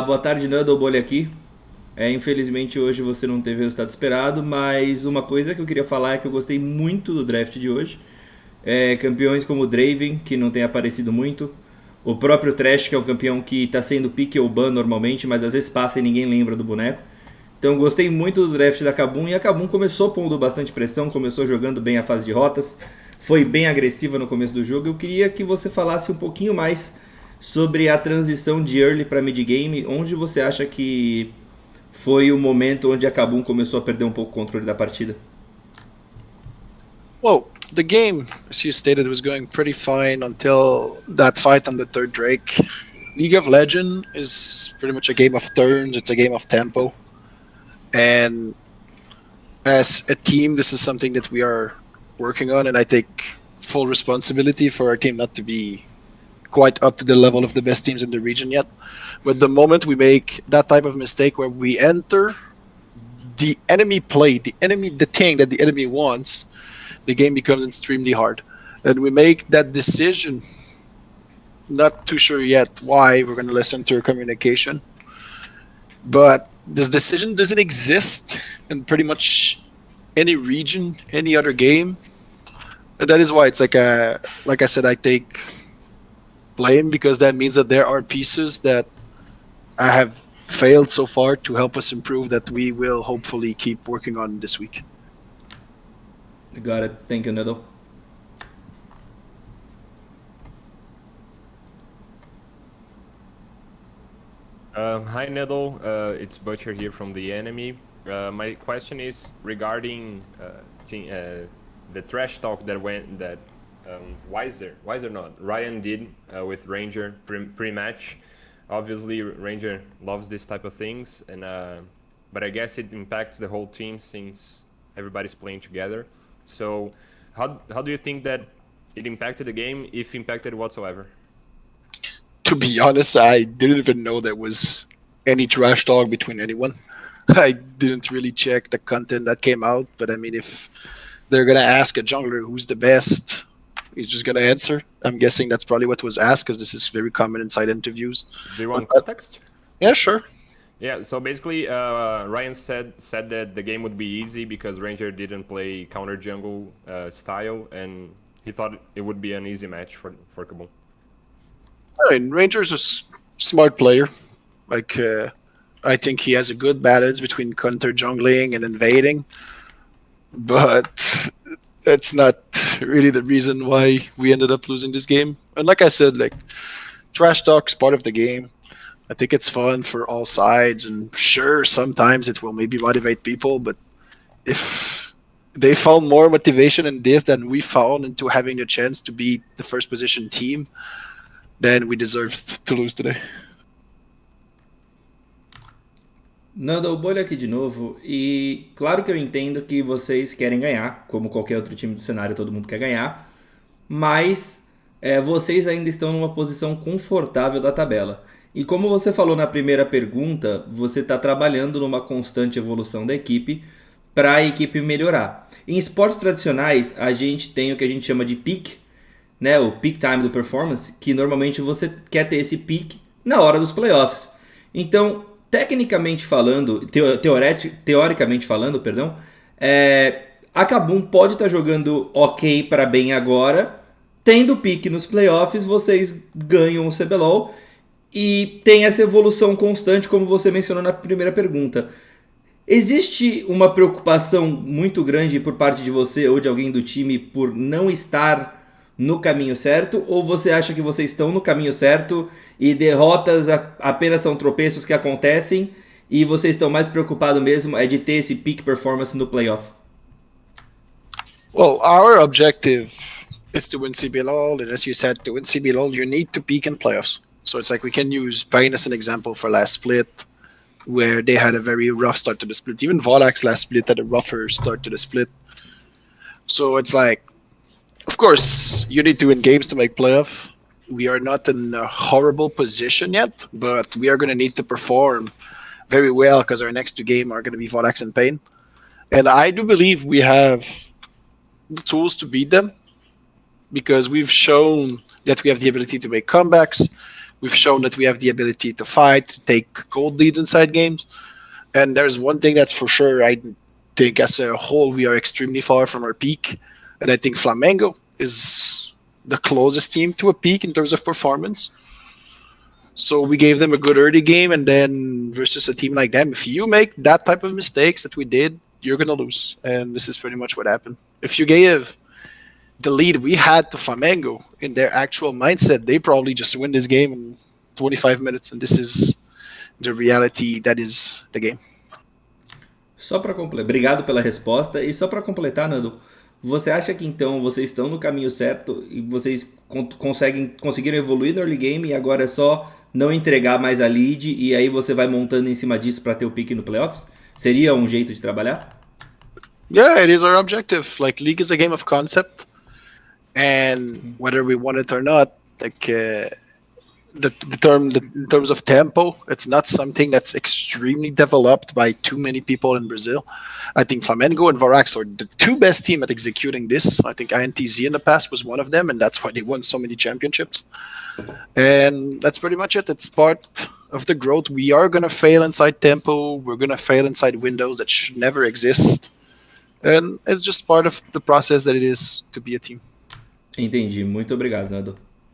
Boa tarde, Nando, Bolha aqui. Infelizmente hoje você não teve o resultado esperado, mas uma coisa que eu queria falar é que eu gostei muito do draft de hoje. Campeões como o Draven, que não tem aparecido muito. O próprio Thresh, que é um campeão que está sendo pick ou ban normalmente, mas às vezes passa e ninguém lembra do boneco. Então eu gostei muito do draft da Kabum, e a Kabum começou pondo bastante pressão, começou jogando bem a fase de rotas, foi bem agressiva no começo do jogo. Eu queria que você falasse um pouquinho mais sobre a transição de early para mid game, onde você acha que foi o momento onde a Kabum começou a perder um pouco o controle da partida. Well, the game, as you stated, was going pretty fine until that fight on the third Drake. League of Legends is pretty much a game of turns, it's a game of tempo. And as a team, this is something that we are working on, and I take full responsibility for our team not to be quite up to the level of the best teams in the region yet. But the moment we make that type of mistake where we enter the enemy play, the thing that the enemy wants, the game becomes extremely hard. And we make that decision, not too sure yet why. We're going to listen to our communication. But this decision doesn't exist in pretty much any region, any other game. And that is why it's like I said, I take blame, because that means that there are pieces that I have failed so far to help us improve that we will hopefully keep working on this week. Got it. Thank you, Nedo. Hi, Nedo. It's Butcher here from the enemy. My question is regarding the trash talk that Ryan did with Ranger pre-match. Obviously, Ranger loves this type of things, and but I guess it impacts the whole team since everybody's playing together. So, how do you think that it impacted the game, if impacted whatsoever? To be honest, I didn't even know there was any trash talk between anyone. I didn't really check the content that came out, but I mean, if they're gonna ask a jungler who's the best, he's just gonna answer. I'm guessing that's probably what was asked, because this is very common inside interviews. Do you want context? Yeah, sure. Yeah, so basically, Ryan said that the game would be easy because Ranger didn't play counter jungle style, and he thought it would be an easy match for Kabum. I mean, Ranger's a smart player. Like, I think he has a good balance between counter jungling and invading, but that's not really the reason why we ended up losing this game. And like I said, like, trash talk's part of the game. I think it's fun for all sides, and sure, sometimes it will maybe motivate people, but if they found more motivation in this than we found into having a chance to be the first position team, then we deserved to lose today. Nando, o Bolha aqui de novo, e claro que eu entendo que vocês querem ganhar, como qualquer outro time do cenário, todo mundo quer ganhar, mas vocês ainda estão numa posição confortável da tabela. E como você falou na primeira pergunta, você está trabalhando numa constante evolução da equipe para a equipe melhorar. Em esportes tradicionais, a gente tem o que a gente chama de peak, né, o peak time do performance, que normalmente você quer ter esse peak na hora dos playoffs. Então, tecnicamente falando, teoricamente falando, perdão, a Kabum pode estar jogando ok para bem agora, tendo pique nos playoffs, vocês ganham o CBLOL e tem essa evolução constante, como você mencionou na primeira pergunta. Existe uma preocupação muito grande por parte de você ou de alguém do time por não estar no caminho certo, ou você acha que vocês estão no caminho certo e derrotas apenas são tropeços que acontecem e vocês estão mais preocupados mesmo de ter esse peak performance no playoff? Well, our objective is to win CBLOL, and as you said, to win CBLOL, you need to peak in playoffs. So it's like we can use Pain as an example for last split, where they had a very rough start to the split. Even Volax last split had a rougher start to the split. So it's like, of course, you need to win games to make playoff. We are not in a horrible position yet, but we are going to need to perform very well, because our next two games are going to be Volax and Pain. And I do believe we have the tools to beat them, because we've shown that we have the ability to make comebacks. We've shown that we have the ability to fight, to take gold leads inside games. And there's one thing that's for sure. I think as a whole, we are extremely far from our peak. And I think Flamengo is the closest team to a peak in terms of performance. So we gave them a good early game, and then versus a team like them, if you make that type of mistakes that we did, you're gonna lose. And this is pretty much what happened. If you gave the lead we had to Flamengo in their actual mindset, they probably just win this game in 25 minutes, and this is the reality that is the game. Só para completar, obrigado pela resposta. E só para completar, Nando, você acha que então vocês estão no caminho certo e vocês conseguiram evoluir no early game e agora é só não entregar mais a lead e aí você vai montando em cima disso para ter o pique no playoffs? Seria um jeito de trabalhar? Yeah, it is our objective. Like, league is a game of concept, and whether we want it or not, like in terms of tempo, it's not something that's extremely developed by too many people in Brazil. I think Flamengo and Varax are the two best team at executing this. I think INTZ in the past was one of them, and that's why they won so many championships. And that's pretty much it. It's part of the growth. We are gonna fail inside tempo. We're gonna fail inside windows that should never exist. And it's just part of the process that it is to be a team. Entendi. Muito obrigado, Nando.